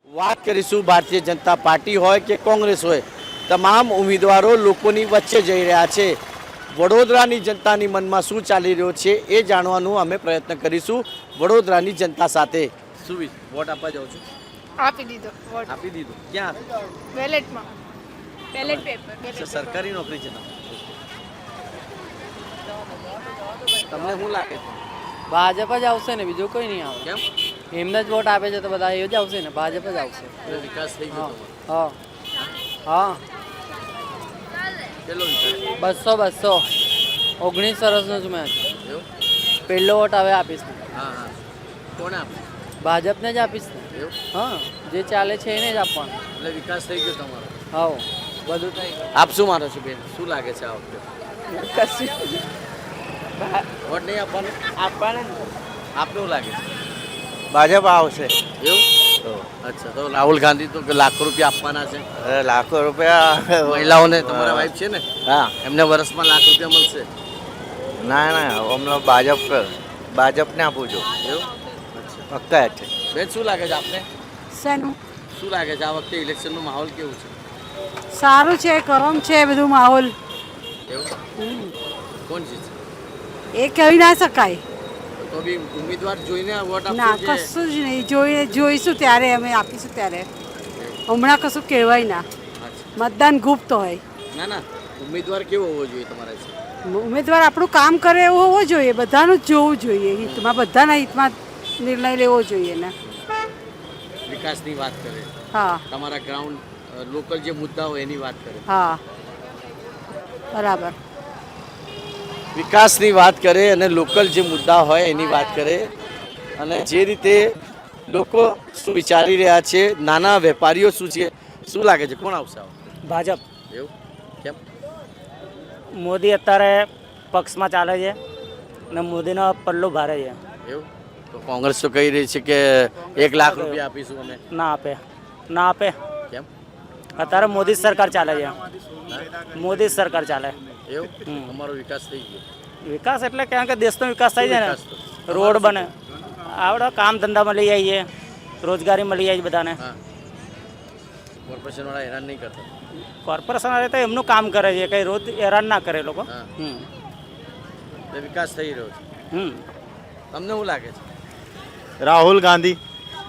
વાત કરીશું ભારતીય જનતા પાર્ટી હોય કે કોંગ્રેસ હોય, તમામ ઉમેદવારો લોકોની વચ્ચે જઈ રહ્યા છે. વડોદરાની જનતાની મનમાં શું ચાલી રહ્યો છે એ જાણવાનું અમે પ્રયત્ન કરીશું વડોદરાની જનતા સાથે. શું વોટ આપવા જાઉં છું? આપી દીધો વોટ. આપી દીધું. ક્યાં બેલેટમાં. Ballot paper. સરકારી નોકરી છે તમને શું લાગે છે? ભાજપ જ આવશે ને, બીજું કોઈ નહીં આવે. કેમ? એમને જ વોટ આપે છે તો બધા એ જ આવશે ને, ભાજપ જ આવશે. વિકાસ થઈ ગયો હા હા કેટલો વિકાસ? 200 19 વર્ષનો જ મેં એવું? પહેલો વોટ હવે આપીશ ને. હા હા. કોને આપે? ભાજપને જ આપીશ ને. એવું? હા, જે ચાલે છે એને જ આપવાનું. એટલે વિકાસ થઈ ગયો તમારો. હા, બધું થઈ આપ શું માનો છો બેન? શું લાગે છે આ વખતે? વોટ નહીં આપવાનું? આપવાનું. આપને શું લાગે છે? ભાજપ આવશે. એવું? અચ્છા, તો રાહુલ ગાંધી તો લાખો રૂપિયા આપવાના છે. અરે લાખો રૂપિયા મહિલાઓને તમારા વાઈફ છે ને, હા. એમને વર્ષમાં લાખ રૂપિયા મળશે. ના હમણાં ભાજપને આપું છું. એવું? પક્કા છે. બેન શું લાગે છે આપને? શેનું શું લાગે છે આ વખતે ઇલેક્શનનો માહોલ કેવું છે? સારું છે, ગરમ છે બધું માહોલ. એવું? કોણ જીતશે? એ કહી ના શકાય. તો બી ઉમેદવાર જોઈને વોટ ના, આપશો કે? કશું જ નહીં. જોઈશું ત્યારે અમે આપીશું ત્યારે. હમણાં કશું કહેવાય ના. અચ્છા. મતદાન ગુપ્ત હોય. ના ઉમેદવાર કેવો હોવો જોઈએ તમારા હિસાબે? ઉમેદવાર આપણું કામ કરે એવું હોવો જોઈએ, બધાનું જ જોવું જોઈએ. હિતમાં બધાના હિતમાં નિર્ણય લેવો જોઈએ ને. વિકાસની વાત કરે, હા તમારા ગ્રાઉન્ડ લોકલ જે મુદ્દા હોય એની વાત કરે. હા બરાબર. વિકાસની વાત કરે અને લોકલ જે મુદ્દા હોય એની વાત કરે. અને જે રીતે લોકો શું વિચારી રહ્યા છે, નાના વેપારીઓ શું છે, શું લાગે છે કોણ આવશે આ વખતે? ભાજપ. એવું? કેમ? મોદી અત્યારે પક્ષમાં ચાલે છે ને મોદીનો પલ્લો ભારે છે. એવું? તો કોંગ્રેસ તો કહી રહી છે કે 1 લાખ રૂપિયા આપીશું અમે. ના આપે. કેમ? અત્યારે મોદી સરકાર ચાલે છે. મોદી સરકાર ચાલે. એવું? અમારો વિકાસ થઈ ગયો. વિકાસ એટલે કારણ કે દેશનો વિકાસ થાય છે વિકાસ તો. ને, રોડ બને, આવડે કામ ધંધા મળી જાય છે, રોજગારી મળી જાય છે બધાને. હા. કોર્પોરેશન વાળા હેરાન નહીં કરતા. કોર્પોરેશન વાળા તો એમનું કામ કરે છે, કંઈ રોજ હેરાન ના કરે લોકો. હા. એટલે વિકાસ થઈ રહ્યો છે. તમને શું લાગે છે? રાહુલ ગાંધી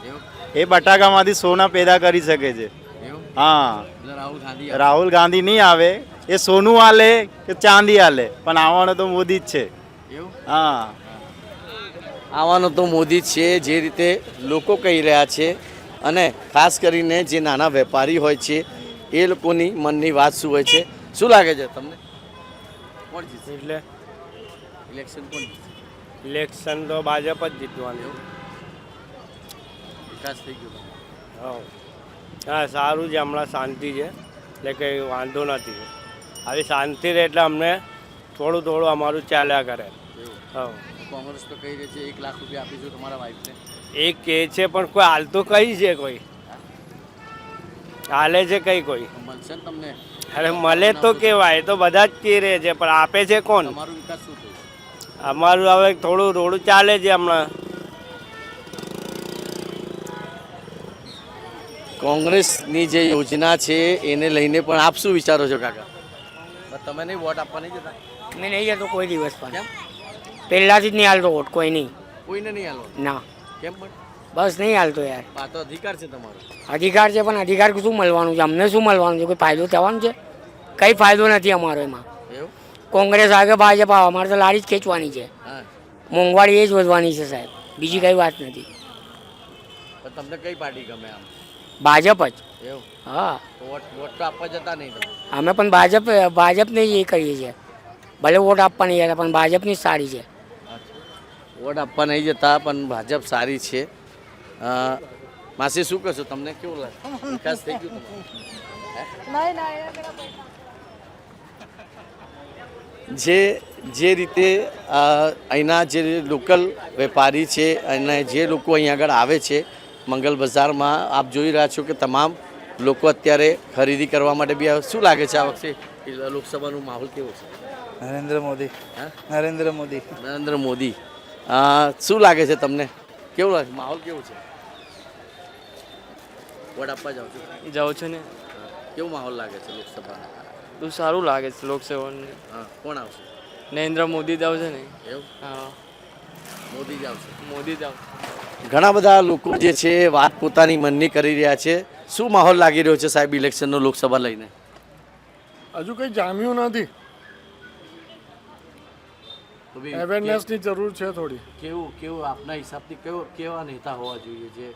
એવું? એ બટાકામાંથી સોના પેદા કરી શકે છે. એવું? હા, એટલે રાહુલ ગાંધી રાહુલ ગાંધી નહીં આવે, એ સોનું આલે કે ચાંદી આલે, પણ આવવાનો તો મોદી જ છે. એવું? હા, આવવાનો તો મોદી જ છે, જે રીતે લોકો કહી રહ્યા છે. અને ખાસ કરીને જે નાના વેપારી હોય છે એ લોકોની મનની વાત શું હોય છે? શું લાગે છે તમને? કોણ જીતશે? એટલે ઇલેક્શન કોણ જીતશે? ઇલેક્શન તો ભાજપ જ જીતવાનું. વિકાસ થઈ ગયો. હા, સારું છે, હમણાં શાંતિ છે, એટલે કંઈ વાંધો નથી. આવી શાંતિ રહે એટલે અમને થોડું અમારું ચાલ્યા કરે. હા, કોંગ્રેસ તો કહી રહી છે 1 લાખ રૂપિયા આપીશું તમારા વાઈફને. એ કહે છે પણ કોઈ હાલતું કઈ છે, કોઈ હાલે છે કઈ કોઈ? મળશે ને તમને? અરે મળે તો કેવાય, તો બધા જ કહે રહે છે, પણ આપે છે કોણ? તમારો વિકાસ શું થયું? અમારું હવે થોડું રોડ ચાલે છે હમણાં. કોંગ્રેસની જે યોજના છે એને લઈને પણ આપ શું વિચારો છો કાકા? તમે નહીં વોટ આપવા નહીં જતા? મેં નહીં જતો કોઈ દિવસ પણ. કેમ? પહેલાથી જ નહીં હાલતો વોટ, કોઈ નહીં. કોઈને નહીં હાલવા? ના, કેમ પણ? બસ નહીં હાલતો યાર. આ તો અધિકાર છે તમારો. અધિકાર છે પણ અધિકાર શું મળવાનું છે? અમને શું મળવાનું છે? કોઈ ફાયદો થવાનો છે? કંઈ ફાયદો નથી અમારો એમાં. એવું? કોંગ્રેસ આવે ભાજપ આવે, અમારે તો લારી જ ખેંચવાની છે. હા. મોંઘવારી એ જ વધવાની છે સાહેબ, બીજી કઈ વાત નથી. પણ તમને કઈ પાર્ટી ગમે આમ? ભાજપ જ. એવું? હા, તો વોટ તો આપવા જતા નહીં તમે? અમે પણ ભાજપને જ એ કરીએ છીએ. ભલે વોટ આપવા નહીં જતા પણ ભાજપની જ સારી છે. વોટ આપવા નહીં જતા પણ ભાજપ સારી છે. માસી શું કહેશો? તમને કેવું લાગે? વિકાસ થઈ ગયો તમારો? જે રીતે અહીંના જે લોકલ વેપારી છે અને જે લોકો અહીં આગળ આવે છે મંગલ બજારમાં, આપ જોઈ રહ્યા છો કે તમામ લોકો અત્યારે ખરીદી કરવા માટે બી આવે. શું લાગે છે આ વખતે લોકસભાનું માહોલ કેવો છે? નરેન્દ્ર મોદી. હા? નરેન્દ્ર મોદી. શું લાગે છે તમને? કેવું લાગે? માહોલ કેવો છે? વોટ આપવા જાઓ છો? જાઉં છું ને કેવો માહોલ લાગે છે લોકસભાનો? તો સારું લાગે છે લોકસભાને. હા, કોણ આવશે? નરેન્દ્ર મોદી જ આવશે ને. એવું હા, મોદી જ આવશે. મોદી જ આવશે. ઘણા બધા લોકો જે છે એ વાત પોતાની મનની કરી રહ્યા છે. શું માહોલ લાગી રહ્યો છે સાહેબ ઇલેક્શનનો લોકસભા લઈને? હજુ કંઈ જામ્યું નથી. તો બી અવેરનેસની જરૂર છે થોડી. કેવું આપના હિસાબથી કેવા નેતા હોવા જોઈએ જે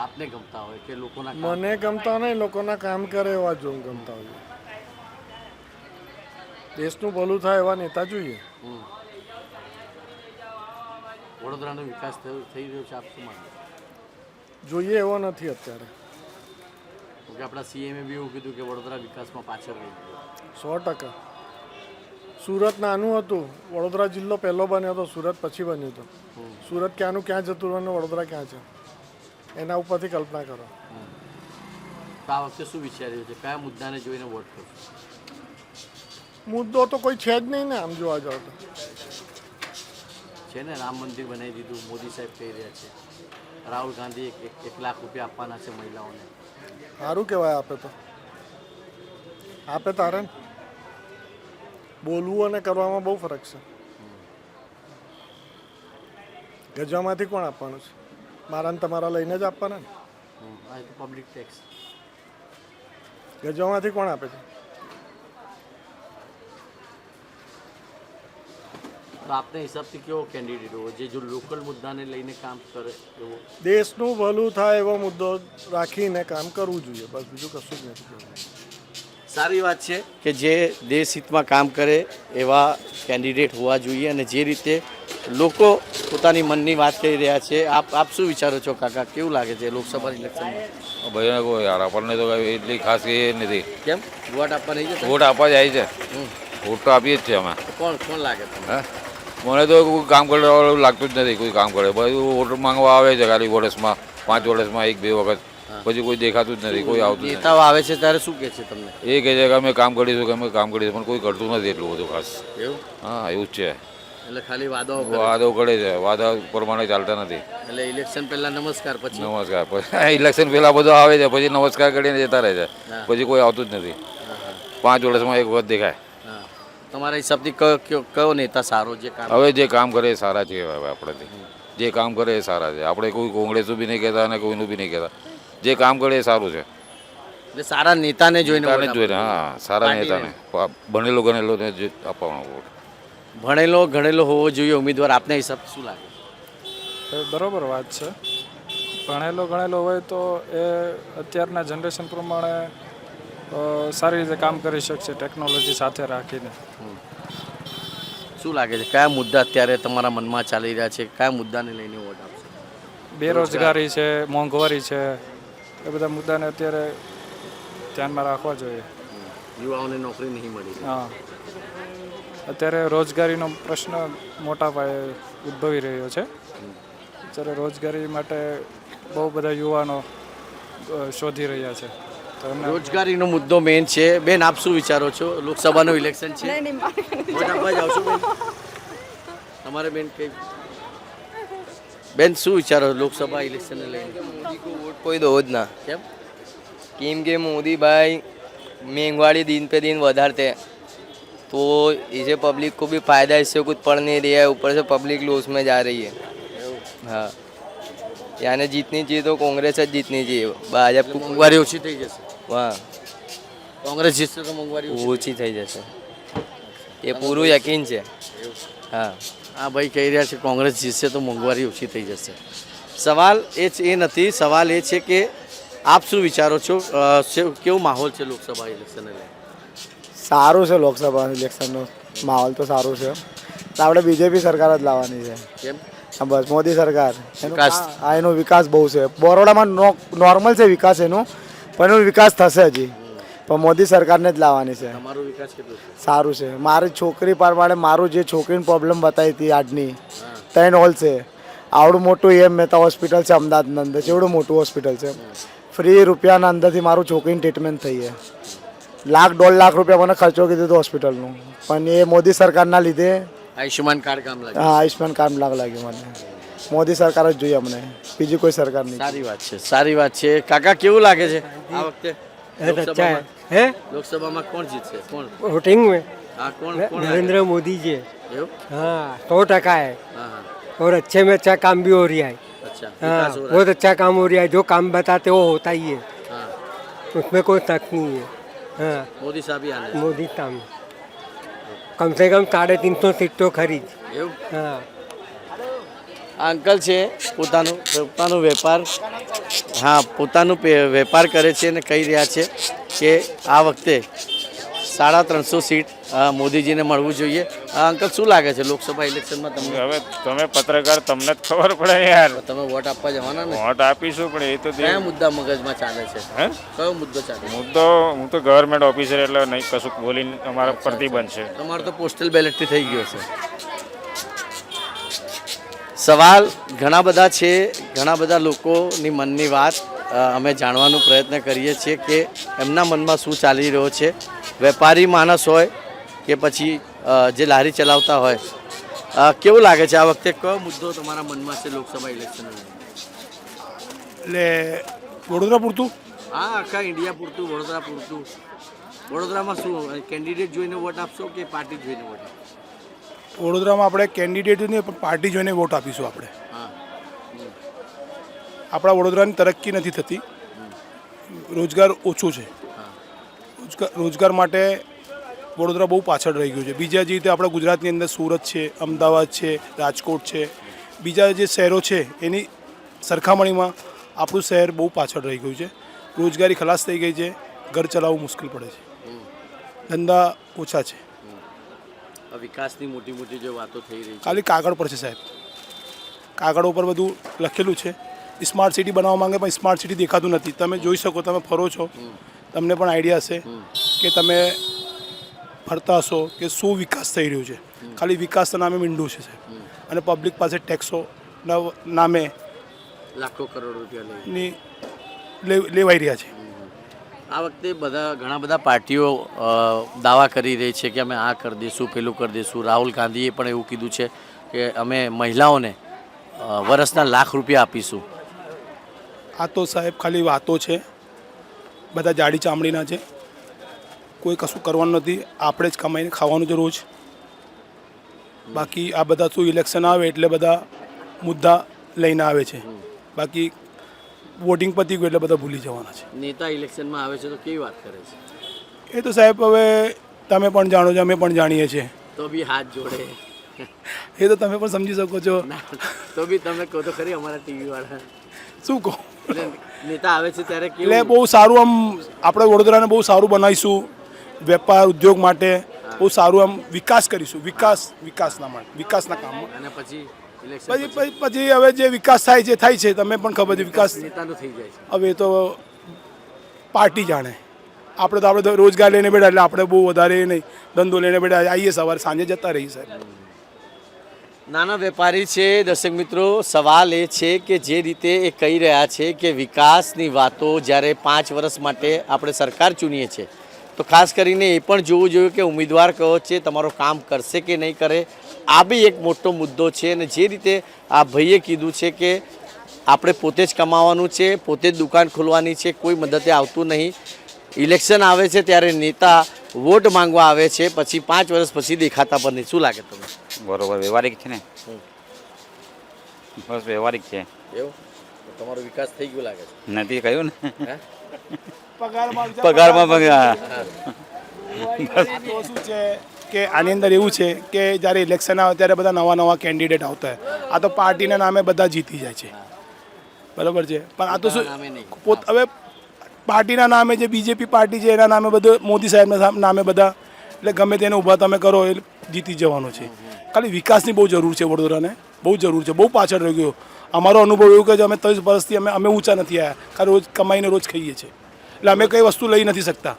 આપને ગમતા હોય કે લોકોના મને ગમતા નહીં, લોકોના કામ કરે એવા જો ગમતા હોય. દેશનું ભલું થાય એવા નેતા જોઈએ. વડોદરાનો વિકાસ થઈ રહ્યો છે આપ શું માનો? જોઈએ એવો નથી અત્યારે. કે આપણા સીએમએ બી એવું કીધું કે વડોદરા વિકાસમાં પાછળ રહી ગયું. 100%. સુરત નાનું હતું, વડોદરા જિલ્લો પહેલો બન્યો હતો, સુરત પછી બન્યું હતું. સુરત ક્યાંનું ક્યાં જતું રહ્યું અને વડોદરા ક્યાં છે એના ઉપરથી કલ્પના કરો. તો આ વખતે શું વિચાર્યું છે? કયા મુદ્દાને જોઈને વોટ કરશો? મુદ્દો તો કોઈ છે જ નહીં ને આમ જોવા જાવ તો. છે ને, રામ મંદિર બનાવી દીધું, મોદી સાહેબ કહી રહ્યા છે. રાહુલ ગાંધી 1 લાખ રૂપિયા આપવાના છે મહિલાઓને. સારું કહેવાય. આપે તારે ને. બોલવું અને કરવામાં બહુ ફરક છે. ગજામાંથી કોણ આપવાનું છે? મારા ને તમારા લઈને જ આપવાના ને. આ તો પબ્લિક ટેક્સ. ગજામાંથી કોણ આપે છે? તો આપના હિસાબથી કેવો કેન્ડિડેટ હોય જે જો લોકલ મુદ્દાને લઈને કામ કરે એવો? દેશનું ભલું થાય એવો મુદ્દો રાખીને કામ કરવું જોઈએ, બસ બીજું કશું જ નથી કહેવું. સારી વાત છે કે જે દેશ હિતમાં કામ કરે એવા કેન્ડિડેટ હોવા જોઈએ અને જે રીતે લોકો પોતાની મનની વાત કહી રહ્યા છે. આપ શું વિચારો છો કાકા? કેવું લાગે છે લોકસભા ઇલેક્શનમાં? ભાઈ કોઈ યાર આપણને તો કઈ એટલી ખાસ એ નથી. કેમ વોટ આપવા નહીં જતા? વોટ આપવા જાય છે. વોટ તો આપીએ જ છે અમે. કોણ લાગે તમને? હે મને તો કોઈ કામ કરવાવાળું લાગતું જ નથી. કોઈ કામ કરે બધું વોટ માંગવા આવે છે ખાલી વર્ષમાં 5 વર્ષમાં 1-2 વખત, પછી કોઈ દેખાતું જ નથી, કોઈ આવતું નથી. નેતાઓ આવે છે ત્યારે શું કહે છે તમને? એ કહે છે કે અમે કામ કરીશું કે અમે કામ કરીશું, પણ કોઈ કરતું નથી એટલું બધું ખાસ. એવું? હા, એવું જ છે. એટલે ખાલી વાદો કરે છે, વાદા પ્રમાણે ચાલતા નથી. એટલે ઇલેક્શન પહેલા નમસ્કાર, પછી નમસ્કાર, પછી ઇલેક્શન પહેલા બધો આવે છે, પછી નમસ્કાર કરીને જતા રહે છે, પછી કોઈ આવતું જ નથી. 5 વર્ષમાં 1 વખત દેખાય. તમારા હિસાબથી કયો નેતા સારો જે કામ? હવે જે કામ કરે એ સારા છે. હવે આપણેથી જે કામ કરે એ સારા છે. આપણે કોઈ કોંગ્રેસનું બી નહીં કહેતા અને કોઈનું બી નહીં કહેતા. જે કામ કરે એ સારું છે. એટલે સારા નેતાને જોઈને હા, સારા નેતાને, ભણેલો ગણેલોને જ આપવાનો વોટ. ભણેલો ગણેલો હોવો જોઈએ ઉમેદવાર. આપના હિસાબથી શું લાગે? બરોબર વાત છે. ભણેલો ગણેલો હોય તો એ અત્યારના જનરેશન પ્રમાણે સારી રીતે કામ કરી શકશે ટેકનોલોજી સાથે રાખીને. શું લાગે છે કયા મુદ્દા અત્યારે તમારા મનમાં ચાલી રહ્યા છે? કયા મુદ્દાને લઈને વોટ આપશો? બેરોજગારી છે, મોંઘવારી છે, એ બધા મુદ્દાને અત્યારે ધ્યાનમાં રાખવા જોઈએ. યુવાઓને નોકરી નહીં મળી. હા, અત્યારે રોજગારીનો પ્રશ્ન મોટા પાયે ઉદ્ભવી રહ્યો છે. અત્યારે રોજગારી માટે બહુ બધા યુવાનો શોધી રહ્યા છે. રોજગારીનો મુદ્દો મેન છે. બેન, આપ શું વિચારો છો? લોકસભાનું ઇલેક્શન છે, વોટ આપવા જાવ છો બેન? તમારે બેન કઈ બેન શું વિચારો લોકસભા ઇલેક્શનને લઈને? मोदी को वोट कोई दो જ ના. કેમ? કેમ કે મોદી ભાई महंगाई दिन पे दिन बढ़ाते हैं, तो इसे पब्लिक को भी फ़ायदा इससे कुछ पड़ नहीं रहा है, ऊपर से पब्लिक लॉस में जा रही है. हाँ, यानी जीतनी चाहिए तो कांग्रेस જ જીતની चाहिए. ભાજપ મોંઘવારી ઓછી થઈ જશે. વાહ, કોંગ્રેસ જીતશે તો મોંઘવારી ઓછી થઈ જશે, એ પૂરું યકીન છે. હા, હા ભાઈ કહી રહ્યા છે કોંગ્રેસ જીતશે તો મોંઘવારી ઓછી થઈ જશે. સવાલ એ નથી, સવાલ એ છે કે આપ શું વિચારો છો? કેવો માહોલ છે લોકસભા ઇલેક્શનને લઈને? સારું છે. લોકસભા ઇલેક્શનનો માહોલ તો સારું છે. તો આપણે બીજેપી સરકાર જ લાવવાની છે. કેમ? બસ મોદી સરકાર. એનો વિકાસ બહુ છે. બરોડામાં નોર્મલ છે વિકાસ એનું, પણ એનો વિકાસ થશે હજી, પણ મોદી સરકારને જ લાવવાની છે. તમારો વિકાસ કેટલો છે? સારું છે. મારી છોકરી પ્રમાણે મારું જે છોકરીની પ્રોબ્લેમ બતાવી હતી આજની 3 હોલ છે. આવડું મોટું એમ મહેતા હોસ્પિટલ છે અમદાવાદની અંદર, એવડું મોટું હોસ્પિટલ છે. ફ્રી રૂપિયાના અંદરથી મારું છોકરીની ટ્રીટમેન્ટ થઈ છે. 1-1.5 લાખ રૂપિયા મને ખર્ચો કીધું હતું હોસ્પિટલનું, પણ એ મોદી સરકારના લીધે આયુષ્યમાન કાર્ડ કામ લાગે. હા, આયુષ્યમાન કાર્ડ લાગ્યું મને. મોદી સરકાર જ જોઈએ અમને, બીજી કોઈ સરકાર નહીં. સારી વાત છે, સારી વાત છે. કાકા કેવું લાગે છે આ વખતે લોકસભામાં? है લોકસભામાં કોણ જીતશે? કોણ? वोटिंग में હા, કોણ કોણ नरेंद्र मोदी जी है। એવું? हाँ 100% है હા હા, और अच्छे में अच्छा काम भी हो रहा है। અચ્છા, हाँ વિકાસ હો રહા बहुत अच्छा काम हो रहा है, जो काम बताते वो होता ही है, है. હા, उसमें कोई शक नहीं है। हाँ મોદી સાહેબ ही आने. मोदी काम कम से कम 350 सीट तो खरीद। એવું? हाँ આ અંકલ છે, પોતાનો વેપાર, હા, પોતાનો વેપાર કરે છે અને કહી રહ્યા છે કે આ વખતે 350 સીટ મોદીજીને મળવું જોઈએ. અંકલ શું લાગે છે લોકસભા ઇલેક્શનમાં તમને? હવે તમે પત્રકાર, તમને જ ખબર પડે યાર. તમે વોટ આપવા જવાના ને? વોટ આપીશું, પણ એ તો કયા મુદ્દા મગજમાં ચાલે છે? હે કયો મુદ્દો ચાલે છે? હું તો ગવર્મેન્ટ ઓફિસર એટલે નહીં કશું બોલીને અમારા પ્રતિબંધ છે. તમારો તો પોસ્ટલ બેલેટથી થઈ ગયો છે. સવાલ ઘણા બધા છે, ઘણા બધા લોકોની મનની વાત અમે જાણવાનો પ્રયત્ન કરીએ છીએ કે એમના મનમાં શું ચાલી રહ્યો છે. વેપારી માણસ હોય કે પછી જે લારી ચલાવતા હોય, કેવું લાગે છે આ વખતે કયો મુદ્દો તમારા મનમાં છે લોકસભા ઇલેક્શન? એટલે વડોદરા પૂરતું હા, આખા ઇન્ડિયા પૂરતું, વડોદરા પૂરતું. વડોદરામાં શું કેન્ડિડેટ જોઈને વોટ આપશો કે પાર્ટી જોઈને વોટ આપશો? વડોદરામાં આપણે કેન્ડિડેટ નહીં પણ પાર્ટી જોઈને વોટ આપીશું. આપણે હા, આપણા વડોદરાની તરક્કી નથી થતી, રોજગાર ઓછું છે. રોજગાર માટે વડોદરા બહુ પાછળ રહી ગયું છે. બીજા જે રીતે આપણા ગુજરાતની અંદર સુરત છે, અમદાવાદ છે, રાજકોટ છે, બીજા જે શહેરો છે એની સરખામણીમાં આપણું શહેર બહુ પાછળ રહી ગયું છે. રોજગારી ખલાસ થઈ ગઈ છે, ઘર ચલાવવું મુશ્કેલ પડે છે, ધંધા ઓછા છે. વિકાસની મોટી મોટી જે વાતો થઈ રહી છે ખાલી કાગળ પર છે સાહેબ, કાગળ ઉપર બધું લખેલું છે. સ્માર્ટ સિટી બનાવવા માંગે પણ સ્માર્ટ સિટી દેખાતું નથી. તમે જોઈ શકો, તમે ફરો છો, તમને પણ આઈડિયા હશે કે તમે ફરતા હશો કે શું વિકાસ થઈ રહ્યો છે. ખાલી વિકાસના નામે મીંડું છે સાહેબ, અને પબ્લિક પાસે ટેક્સોના નામે લાખો કરોડ રૂપિયા લેવાઈ રહ્યા છે. આ વખતે ઘણા બધા પાર્ટીઓ દાવા કરી રહી છે કે અમે આ કરી દઈશું, પેલું કરી દઈશું. રાહુલ ગાંધીએ પણ એવું કીધું છે કે અમે મહિલાઓને વર્ષના લાખ રૂપિયા આપીશું. આ તો સાહેબ ખાલી વાતો છે, બધા જાડી ચામડીના છે, કોઈ કશું કરવાનું નથી. આપણે જ કમાઈને ખાવાનું છે રોજ. બાકી આ બધા શું ઇલેક્શન આવે એટલે બધા મુદ્દા લઈને આવે છે, બાકી વોટિંગ પતી ગયું એટલે બધા ભૂલી જવાના છે. નેતા ઇલેક્શનમાં આવે છે તો કેવી વાત કરે છે? એ તો સાહેબ હવે તમે પણ જાણો છો, અમે પણ જાણીએ છીએ. તો બી હાથ જોડે, એ તો તમે પણ સમજી શકો છો. તો બી તમે કહો તો ખરી અમારા ટીવી વાળા શું કહો, નેતા આવે છે ત્યારે એટલે બહુ સારું આમ આપણે વડોદરાને બહુ સારું બનાવીશું. વેપાર ઉદ્યોગ માટે બહુ સારું આમ વિકાસ કરીશું. વિકાસના માટે, વિકાસના કામમાં. અને પછી પછી હવે જે વિકાસ થાય છે થાય છે. તમે પણ ખબર છે વિકાસ નેતાનું થઈ જાય છે. હવે તો પાર્ટી જાણે. આપણે તો રોજગાર લઈને બેઠા એટલે આપણે બહુ વધારે નહીં, ધંધો લઈને બેઠા આવીએ સવારે સાંજે જતા રહીએ સાહેબ. નાના વેપારી છે. દર્શક મિત્રો, સવાલ એ છે કે જે રીતે એ કહી રહ્યા છે કે વિકાસની વાતો જ્યારે 5 વર્ષ માટે આપણે સરકાર ચૂનીએ છીએ તો ખાસ કરીને એ પણ જોવું જોઈએ કે ઉમેદવાર કયો છે, તમારો કામ કરશે કે નહીં કરે. આ બી એક મોટો મુદ્દો છે. અને જે રીતે આ ભાઈએ કીધું છે કે આપણે પોતે જ કમાવાનું છે, પોતે જ દુકાન ખોલવાની છે, કોઈ મદદે આવતું નહીં. ઇલેક્શન આવે છે ત્યારે નેતા વોટ માંગવા આવે છે, પછી 5 વર્ષ પછી દેખાતા પણ નહીં. શું લાગે તમને? બરોબર, વ્યવહારિક છે ને, બસ વ્યવહારિક છે. એવું તમારો વિકાસ થઈ ગયો લાગે છે? નથી કહ્યું ને, પગારમાં તો શું છે કે આની અંદર એવું છે કે જ્યારે ઇલેક્શન આવે ત્યારે બધા નવા કેન્ડિડેટ આવતા હોય. આ તો પાર્ટીના નામે બધા જીતી જાય છે, બરાબર છે. પણ આ તો શું હવે પાર્ટીના નામે જે બીજેપી પાર્ટી છે એના નામે બધું, મોદી સાહેબના નામે બધા, એટલે ગમે તેને ઊભા તમે કરો એ જીતી જવાનું છે. ખાલી વિકાસની બહુ જરૂર છે વડોદરાને, બહુ જરૂર છે. બહુ પાછળ રહી ગયો. અમારો અનુભવ એવું કે અમે 30 વર્ષથી અમે ઊંચા નથી આવ્યા. ખાલી રોજ કમાઈને રોજ ખાઈએ છીએ, એટલે અમે કઈ વસ્તુ લઈ નથી શકતા.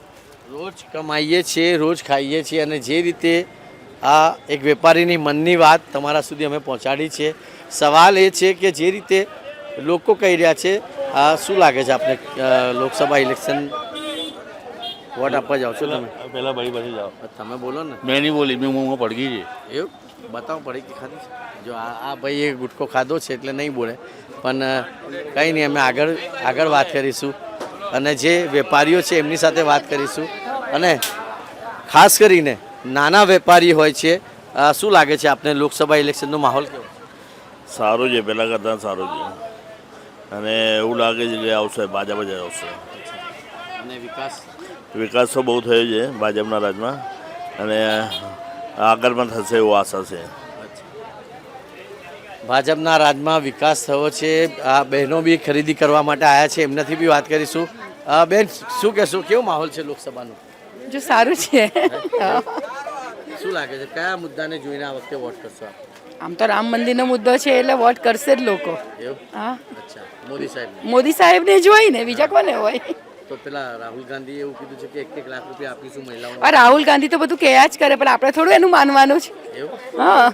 રોજ કમાઈએ છીએ, રોજ ખાઈએ છીએ. અને જે રીતે આ એક વેપારીની મનની વાત તમારા સુધી અમે પહોંચાડી છે. સવાલ એ છે કે જે રીતે લોકો કહી રહ્યા છે, શું લાગે છે આપને લોકસભા ઇલેક્શન વોટ આપવા જાઓ છો તમે? પહેલાં ભાઈ પાસે જાઓ. તમે બોલો ને. મેં નહીં બોલી, મેં મોંમાં પડગી છે. એવું બતાવો પડી કે ખાધી છે? જો આ ભાઈએ ગુટકો ખાધો છે એટલે નહીં બોલે, પણ કંઈ નહીં, અમે આગળ વાત કરીશું અને જે વેપારીઓ છે એમની સાથે વાત કરીશું. અને ખાસ કરીને નાના વેપારી હોય છે, શું લાગે છે આપને લોકસભા ઇલેક્શનનો માહોલ કેવો? સારું છે, પહેલાં કરતાં સારું છે. અને એવું લાગે છે કે આવશે, ભાજપ જ આવશે. અને વિકાસ તો બહુ થયો છે ભાજપના રાજમાં, અને આગળ પણ થશે એવો આશા છે. ભાજપના રાજમાં વિકાસ થયો છે. આ બહેનો બી ખરીદી કરવા માટે આવ્યા છે, એમનાથી બી વાત કરીશું. બેન, શું કહેશો, કેવો માહોલ છે લોકસભાનો? જો સારું છે. શું લાગે છે કયા મુદ્દાને જોઈને આ વખતે વોટ કરશો આપ? આમ તો રામ મંદિરનો મુદ્દો છે એટલે વોટ કરશે જ લોકો. એવું? હા, અચ્છા, મોદી સાહેબ. મોદી સાહેબને જોઈ ને, બીજા કોને હોય? તો પેલા રાહુલ ગાંધીએ એવું કીધું છે કે 1 લાખ રૂપિયા આપીશું મહિલાઓને. આ રાહુલ ગાંધી તો બધું કહેયા જ કરે, પણ આપણે થોડું એનું માનવાનું છે. એવું? હા,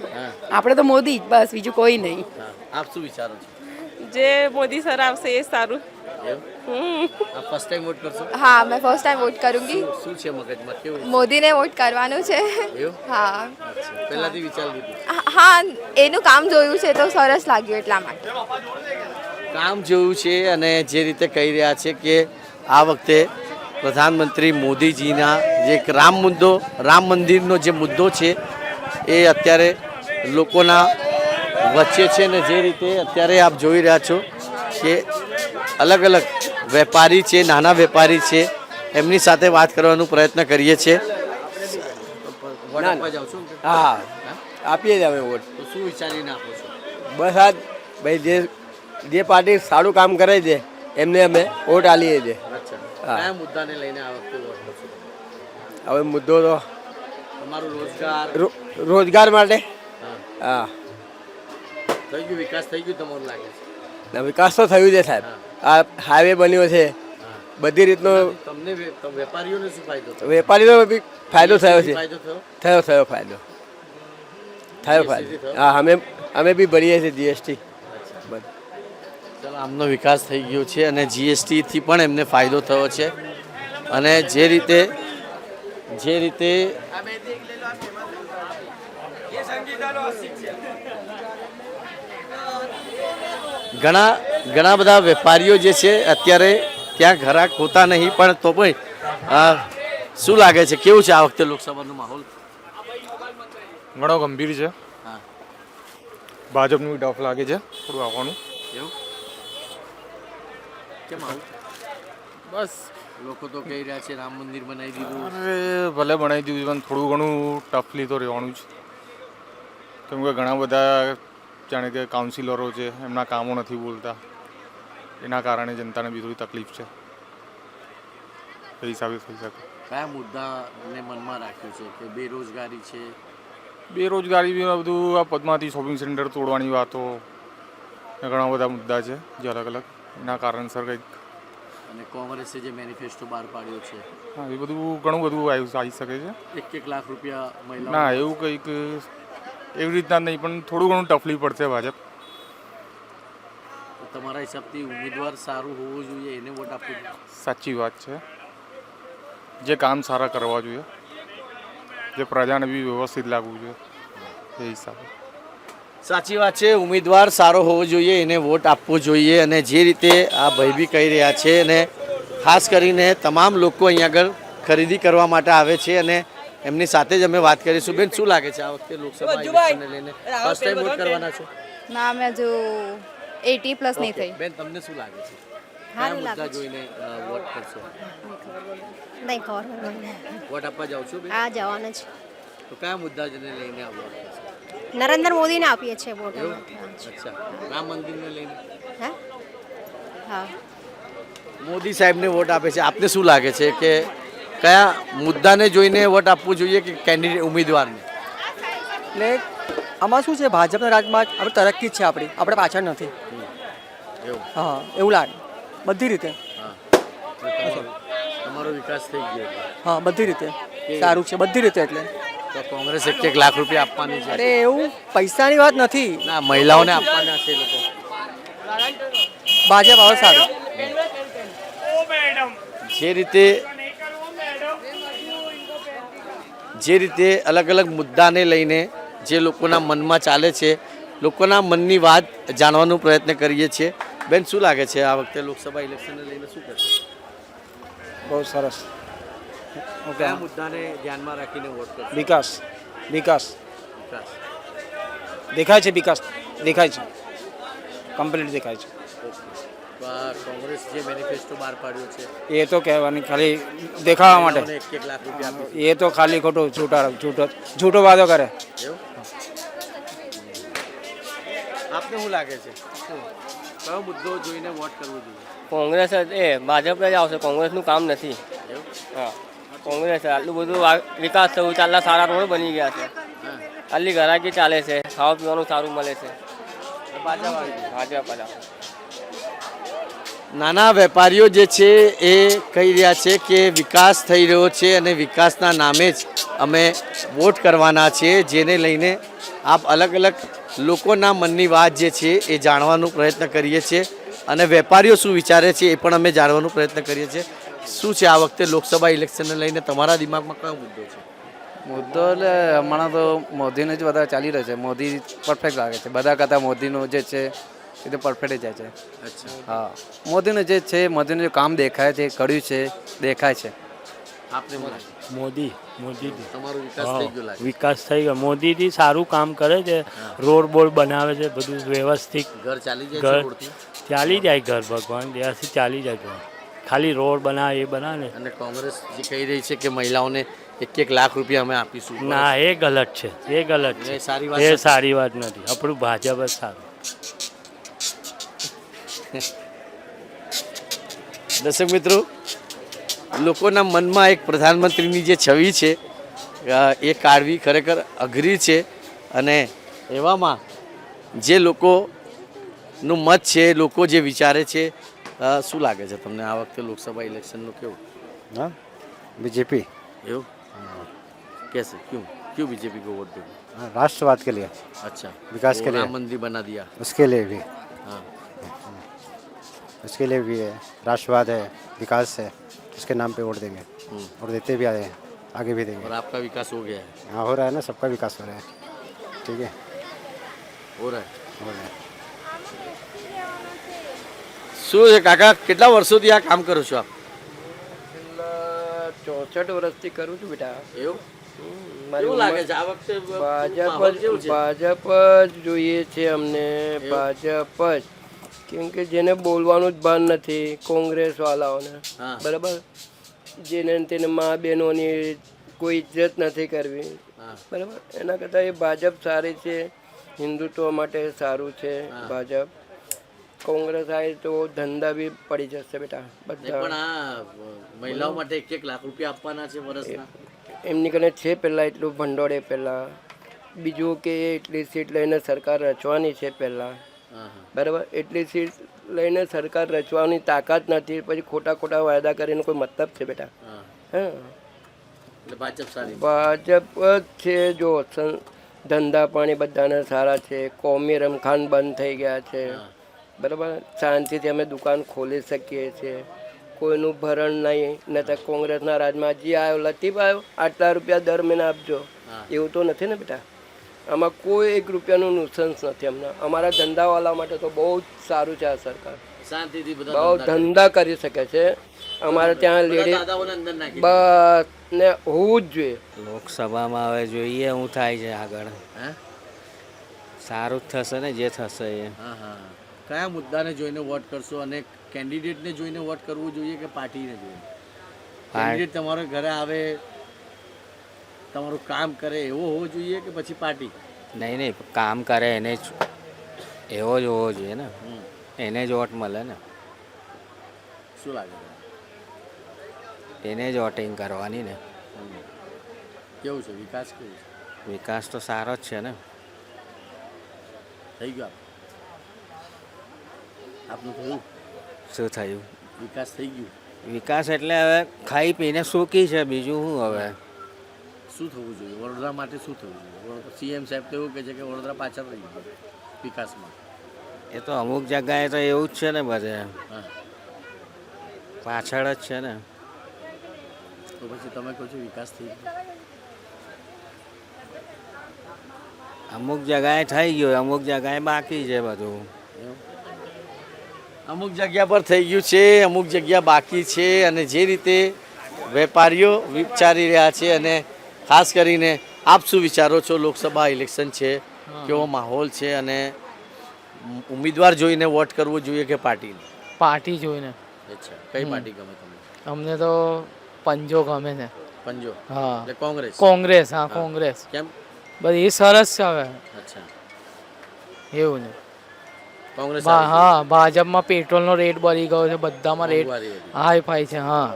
આપણે તો મોદી જ, બસ, બીજું કોઈ નહીં. હા, આપ શું વિચારો છો? જે મોદી સર આવશે એ સારું. એવું? આપ ફર્સ્ટ ટાઈમ વોટ કરશો? હા, મેં ફર્સ્ટ ટાઈમ વોટ કरूंगी. શું છે મગજમાં, કેવું? મોદીને વોટ કરવાનું છે. એવું? હા અચ્છા, પહેલાથી વિચારી લીધું? હા, એનું કામ જોયું છે તો સરસ લાગ્યું એટલા માટે. કામ જોયું છે અને જે રીતે કહી રહ્યા છે કે આ વખતે પ્રધાનમંત્રી મોદીજીના જે એક રામ મંદિરનો જે મુદ્દો છે એ અત્યારે લોકોના વચ્ચે છે. ને જે રીતે અત્યારે આપ જોઈ રહ્યા છો કે અલગ અલગ વેપારી છે, નાના વેપારી છે, એમની સાથે વાત કરવાનો પ્રયત્ન કરીએ છીએ. વોટ આપવા જાઓ છો? હા, આપીએ જ અમે વોટ. તો શું વિચારીને આપો છો? બસ આ ભાઈ જે પાર્ટી સારું કામ કરે છે એમને અમે વોટ આલીએ છીએ. અચ્છા, કયા મુદ્દાને લઈને આ વખતે વોટ કરશો? હવે મુદ્દો તો તમારું રોજગાર, રોજગાર માટે. હા, થઈ ગયું, વિકાસ થઈ ગયું તમારું લાગે છે? વિકાસ તો થયું છે સાહેબ. આ હાઈવે બન્યો છે, બધી રીતનો. તમને વેપારીઓને શું ફાયદો થયો? વેપારીનો બી ફાયદો થયો છે. ફાયદો થયો? થયો ફાયદો. હા, અમે બી ભરીએ છીએ જીએસટી. ચાલો, આમનો વિકાસ થઈ ગયો છે અને જીએસટીથી પણ એમને ફાયદો થયો છે. અને જે રીતે ઘણા બધા વેપારીઓ જે છે અત્યારે ત્યાં ઘરાક હોતા નહીં, પણ તો પણ શું લાગે છે, કેવું છે આ વખતે લોકસભાનો માહોલ? ઘણો ગંભીર છે. હા, ભાજપનું ડફ લાગે છે થોડું આવવાનું. એવું કેમ આવું? બસ લોકો તો કહી રહ્યા છે રામ મંદિર બનાવી દીધું. અરે ભલે બનાવી દીધું, પણ થોડું ઘણું ટફલી તો રહેવાનું જ. કેમ કે ઘણા બધા જાણે કે કાઉન્સિલરો છે, એમના કામો નથી બોલતા, એના કારણે જનતાને બી થોડી તકલીફ છે. એ હિસાબે થઈ શકે. કયા મુદ્દાને મનમાં રાખ્યું છે કે બેરોજગારી છે? બેરોજગારી બી બધું, આ પદ્માવતી શોપિંગ સેન્ટર તોડવાની વાતો, ઘણા બધા મુદ્દા છે જે અલગ અલગ એના કારણસર કંઈક. અને કોંગ્રેસે જે મેનિફેસ્ટો બહાર પાડ્યો છે, હા, એ બધું ઘણું બધું આવી શકે છે. 1 લાખ રૂપિયા મહિલા. ના, એવું કંઈક એવી રીતના નહીં, પણ થોડું ઘણું ટફલી પડશે ભાજપ. તમારા હિસાબથી ઉમેદવાર સારું હોવું જોઈએ, એને વોટ આપવું જોઈએ? સાચી વાત છે. જે કામ સારા કરવા જોઈએ, જે પ્રજાને બી વ્યવસ્થિત લાગવું જોઈએ, એ હિસાબે. સાચી વાત છે, ઉમેદવાર સારો હોવો જોઈએ, એને વોટ આપવો જોઈએ. અને જે રીતે આ ભાઈ બી કહી રહ્યા છે, અને ખાસ કરીને તમામ લોકો અહીંયા આગળ ખરીદી કરવા માટે આવે છે અને એમની સાથે જ અમે વાત કરીશું. બેન, શું લાગે છે આ વખતે લોકસભા ઇલેક્શનને લઈને ફર્સ્ટ ટાઈમ વોટ કરવાના છો? ના, મેં જો 80+ નહીં થઈ. બેન, તમને શું લાગે છે, કયા મુદ્દા જોઈને વોટ કરશો? નહીં ખબર. વોટ આપવા જાઓ છો બેન? આ જવાનું છે. તો કયા મુદ્દાને લઈને આ વોટ કરશો? નરેન્દ્ર મોદીને આપીએ છીએ વોટ. અચ્છા, રામ મંદિરને લઈને? હે? હા. મોદી સાહેબને વોટ આપે છે, આપને શું લાગે છે કે કયા મુદ્દાને જોઈને વોટ આપવું જોઈએ કે કેન્ડિડેટ ઉમેદવારને? એટલે આમાં શું છે, ભાજપના રાજમાં આપણે તરક્કી જ છે, આપણે પાછળ નથી. એવું? હા, એવું લાગે બધી રીતે. હા, તમારો વિકાસ થઈ ગયો? હા, બધી રીતે સારું છે, બધી રીતે. એટલે તો કોંગ્રેસ 1 લાખ રૂપિયા આપવાની છે? અરે એવું પૈસાની વાત નથી, ના, મહિલાઓને આપવાના છે લોકો. ભાજપ આવે સારું. જે રીતે જે રીતે અલગ અલગ મુદ્દાને લઈને જે લોકોના મનમાં ચાલે છે, લોકોના મનની વાત જાણવાનો પ્રયત્ન કરીએ છીએ. બેન, શું લાગે છે આ વખતે લોકસભા ઇલેક્શનને લઈને શું કરશે? બહુ સરસ. કયા મુદ્દાને ધ્યાનમાં રાખીને વોટ કરશે? વિકાસ વિકાસ વિકાસ. દેખાય છે, વિકાસ દેખાય છે, કમ્પ્લીટ દેખાય છે. તો આ કોંગ્રેસ જે મેનિફેસ્ટો બહાર પાડ્યો છે, એ તો કહેવાની ખાલી દેખાવા માટે, મહિલાઓને 1 લાખ રૂપિયા આપી એ તો ખાલી ખોટું છૂટો વાદો કરે. એવું? આપને શું લાગે છે, કયો મુદ્દો જોઈને વોટ કરવો જોઈએ? કોંગ્રેસ એ ભાજપ જ આવશે. કોંગ્રેસનું કામ નથી. એવું? હા, કોંગ્રેસ આટલું બધું વિકાસ થયું, ચાલના સારા રોડ બની ગયા છે, આટલી ઘરાકી ચાલે છે, ખાવા પીવાનું સારું મળે છે. ભાજપ નાના વેપારીઓ જે છે એ કહી રહ્યા છે કે વિકાસ થઈ રહ્યો છે અને વિકાસના નામે જ અમે વોટ કરવાના છે, જેને લઈને આપ અલગ અલગ લોકોના મનની વાત જે છે એ જાણવાનો પ્રયત્ન કરીએ છીએ અને વેપારીઓ શું વિચારે છે એ પણ અમે જાણવાનો પ્રયત્ન કરીએ છીએ. શું છે આ વખતે લોકસભા ઇલેક્શનને લઈને તમારા દિમાગમાં કયો મુદ્દો છે? મુદ્દો એટલે હમણાં તો મોદીને જ વધારે ચાલી રહ્યો છે. મોદી પરફેક્ટ લાગે છે, બધા કરતાં મોદીનું જે છે એ તો પરફેક્ટ જાય છે. અચ્છા, હા, મોદીનું જે છે, મોદીનું જે કામ દેખાય છે, કર્યું છે, દેખાય છે. આપને શું લાગે? મોદી તમારો વિકાસ થઈ ગયો લાગે? વિકાસ થઈ ગયો. મોદીજી સારું કામ કરે છે, રોડ બોર્ડ બનાવે છે, બધું વ્યવસ્થિત ઘર ચાલી જાય ઘર છે રોડથી? ચાલી જાય. ઘર ભગવાન દયાથી ચાલી જાય ઘર. ખાલી રોડ બનાવે એ બનાવે ને. અને કોંગ્રેસ જે કહી રહી છે કે મહિલાઓને 1 લાખ રૂપિયા અમે આપીશું, ના, એ ગલત છે, એ ગલત છે, એ સારી વાત એ નથી. સારી વાત નથી. આપણું ભાજપ જ સારું. દર્શક મિત્રો, લોકોના મનમાં એક પ્રધાનમંત્રીની જે છબી છે એ કાઢવી ખરેખર અઘરી છે અને એવામાં જે લોકોનું મત છે, લોકો જે વિચારે છે, શું લાગે છે તમને આ વખતે લોકસભા ઇલેક્શનનું કેવું? हाँ, बीजेपी. એવું कैसे क्यों क्यों बीजेपी को वोट दोगे? हाँ, राष्ट्रवाद के लिए, अच्छा, विकास के वो लिए, राम मंदिर बना दिया. उसके लिए भी, हाँ, उसके लिए भी है. राष्ट्रवाद है, विकास है, उसके नाम पे वोट देंगे और देते भी आए हैं, आगे भी देंगे. और आपका विकास हो गया है? हाँ, हो रहा है ना, सबका विकास हो रहा है. ठीक है, हो रहा है. हो रहा है. શું છે કાકા, કેટલા વર્ષોથી આ કામ કરો છો આપ? 64 વર્ષથી કરું છું બેટા. એવું? મારી કેવું લાગે છે આ વખતે માહોલ કેવું છે? ભાજપ જ જોઈએ છે અમને, ભાજપ જ. કેમ કે જેને બોલવાનું જ ભાન નથી કોંગ્રેસ વાળાઓને, હા. બરાબર, જેને તેને મા બહેનોની કોઈ ઇજ્જત નથી કરવી, હા. બરાબર, એના કરતાં એ ભાજપ સારી છે, હિન્દુત્વ માટે સારું છે ભાજપ. કોંગ્રેસ આવે તો ધંધા બી પડી જશે બેટા નહીં, બધા. પણ આ મહિલાઓ માટે 1 લાખ રૂપિયા આપવાના છે વર્ષના. એમની કને છે પહેલાં એટલું ભંડોળ, એ પહેલાં. બીજું કે એટલી સીટ લઈને સરકાર રચવાની છે પહેલાં, હા, હા. બરાબર, એટલી સીટ લઈને સરકાર રચવાની તાકાત નથી, પછી ખોટા ખોટા વાયદા કરીને કોઈ મતલબ છે બેટા? હા. હા, એટલે ભાજપ સારી. ભાજપ જ છે. જો ધંધા પાણી બધાને સારા છે, કોમી રમખાણ બંધ થઈ ગયા છે, બરાબર, શાંતિથી અમે દુકાન ખોલી શકીએ છીએ, કોઈનું ભરણ નહીં. ને તો કોંગ્રેસના રાજમાં જે આવ્યો લતીફ આવ્યો, આટલા રૂપિયા દર મહિને આપજો, એવું તો નથી ને બેટા. આમાં કોઈ 1 રૂપિયાનું નુકસાન નથી અમને. અમારા ધંધાવાળા માટે તો બહુ જ સારું છે આ સરકાર, શાંતિથી બહુ બધા ધંધા કરી શકે છે. અમારે ત્યાં લેડી દાદાઓને અંદર નાખી. બસ ને હોવું જ જોઈએ. લોકસભામાં હવે જોઈએ શું થાય છે આગળ. હે? સારું જ થશે ને જે થશે એ. હા, હા. કયા મુદ્દાને જોઈને વોટ કરશો અને કેન્ડિડેટને જોઈને વોટ કરવું જોઈએ કે પાર્ટીને જોઈને? કેન્ડિડેટ તમારા ઘરે આવે, તમારું કામ કરે એવો હોવો જોઈએ કે પછી પાર્ટી? નહીં નહીં, કામ કરે એને જ, એવો જ હોવો જોઈએ ને, એને જ વોટ મળે ને, શું લાગે છે? એને જ વોટિંગ કરવાની ને. કેવું છે વિકાસ, કેવું છે? વિકાસ તો સારો જ છે ને. થઈ ગયો આપનું થયું? શું થયું? વિકાસ થઈ ગયું. વિકાસ એટલે હવે ખાઈ પીને સૂકી છે, બીજું શું હવે. શું થવું જોઈએ વડોદરા માટે? શું થવું જોઈએ? સીએમ સાહેબ તો એવું કહે છે કે વડોદરા પાછળ રહી ગયું વિકાસમાં. એ તો અમુક જગ્યાએ તો એવું જ છે ને, બધે હા, પાછળ જ છે ને. તો પછી તમે કહો છો વિકાસ થઈ ગયો? અમુક જગાએ થઈ ગયું, અમુક જગાએ બાકી છે બધું. અમુક જગ્યા પર થઈ ગયું છે, અમુક જગ્યા બાકી છે, અને જે રીતે વેપારીઓ વિચારી રહ્યા છે, અને ખાસ કરીને આપ શું વિચારો છો? લોકસભા ઇલેક્શન છે, કેવો માહોલ છે, અને ઉમેદવાર જોઈને વોટ કરવો જોઈએ કે પાર્ટીને? પાર્ટી જોઈને. અચ્છા, કઈ પાર્ટી ગમે તમને? અમને તો પંજો ગમે છે. પંજો? હા. એટલે કોંગ્રેસ? કોંગ્રેસ, હા કોંગ્રેસ. કેમ? બધી એ સરસ છે હવે. અચ્છા, એવું છે. કોંગ્રેસ? હા, ભાજપમાં પેટ્રોલનો રેટ બળી ગયો છે, બધામાં રેટ મોંઘવારી હતી. હાઈ ફાઈ છે. હા,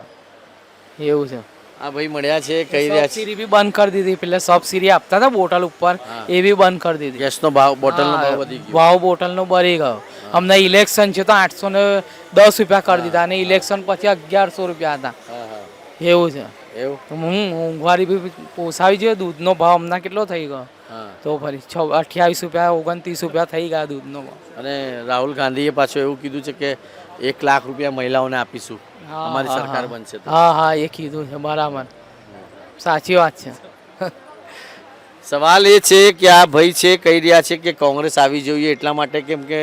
એવું છે. આ ભાઈ મળ્યા છે, કહી રહ્યા છે સબસિડી બી બંધ કરી દીધી. પેલા સબસિડી આપતા હતા બોટલ ઉપર, એ બી બંધ કરી દીધી. ગેસનો ભાવ, બોટલનો ભાવ વધી ગયો. ભાવ બોટલનો બળી ગયો. હમણાં ઇલેક્શન છે તો 810 રૂપિયા કરી દીધા, અને ઇલેક્શન પછી 1100 રૂપિયા હતા. હા હા, એવું છે. એવું? તો મોંઘવારી બી પોસાવી જોઈએ. દૂધનો ભાવ હમણાં કેટલો થઈ ગયો? હા. તો ફરી 28 રૂપિયા 29 રૂપિયા થઈ ગયા દૂધનો ભાવ. અને રાહુલ ગાંધીએ પાછું એવું કીધું છે કે 1 લાખ રૂપિયા મહિલાઓને આપીશું હા, અમારી હા, સરકાર હા. બનશે તો. હા હા, એ કીધું છે. બરાબર, સાચી વાત છે. સવાલ એ છે કે આ ભાઈ છે કહી રહ્યા છે કે કોંગ્રેસ આવી જોઈએ એટલા માટે કેમ કે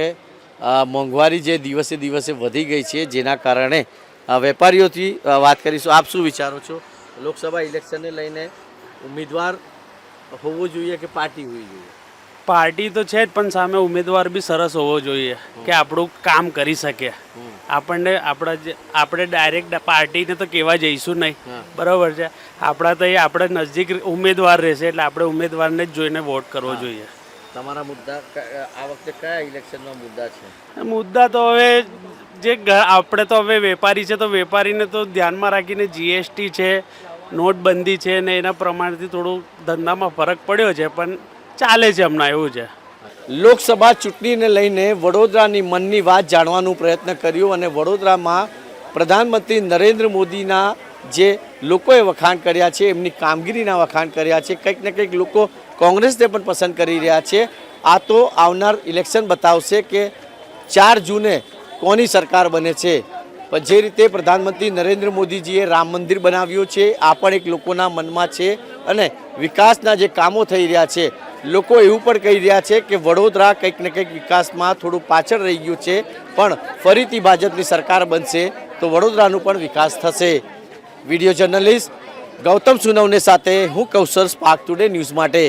મોંઘવારી જે દિવસે દિવસે વધી ગઈ છે, જેના કારણે વેપારીઓથી વાત કરીશું. આપ શું વિચારો છો? લોકસભા ઇલેક્શનને લઈને ઉમેદવાર હોવો જોઈએ કે પાર્ટી હોવી જોઈએ? પાર્ટી તો છે જ, પણ સામે ઉમેદવાર બી સરસ હોવો જોઈએ કે આપણું કામ કરી શકે. આપણે ડાયરેક્ટ પાર્ટીને તો કહેવા જઈશું નહીં, બરાબર છે. આપણા તો એ આપણે નજીક ઉમેદવાર રહેશે, એટલે આપણે ઉમેદવારને જ જોઈને વોટ કરવો જોઈએ. તમારા મુદ્દા આ વખતે કયા ઇલેક્શનના મુદ્દા છે? મુદ્દા તો હવે આપણે તો હવે વેપારી છે, તો વેપારીને તો ધ્યાનમાં રાખીને જીએસટી છે, નોટબંધી છે, ને એના પ્રમાણથી થોડું ધંધામાં ફરક પડ્યો છે, પણ ચાલે છે હમણાં, એવું છે. લોકસભા ચૂંટણીને લઈને વડોદરાની મનની વાત જાણવાનો પ્રયત્ન કર્યો, અને વડોદરામાં પ્રધાનમંત્રી નરેન્દ્ર મોદીના જે લોકોએ વખાણ કર્યા છે, એમની કામગીરીના વખાણ કર્યા છે. કંઈક ને કંઈક લોકો કોંગ્રેસને પણ પસંદ કરી રહ્યા છે. આ તો આવનાર ઇલેક્શન બતાવશે કે 4 જૂને કોની સરકાર બને છે. પણ જે રીતે પ્રધાનમંત્રી નરેન્દ્ર મોદીજીએ રામ મંદિર બનાવ્યું છે, આ પણ એક લોકોના મનમાં છે, અને વિકાસના જે કામો થઈ રહ્યા છે, લોકો એવું પણ કહી રહ્યા છે કે વડોદરા કંઈક ને કંઈક વિકાસમાં થોડું પાછળ રહી ગયું છે, પણ ફરીથી ભાજપની સરકાર બનશે તો વડોદરાનું પણ વિકાસ થશે. વિડીયો જર્નલિસ્ટ ગૌતમ સુનવને સાથે હું કૌશલ સ્પાર્ક ટુડે ન્યૂઝ માટે.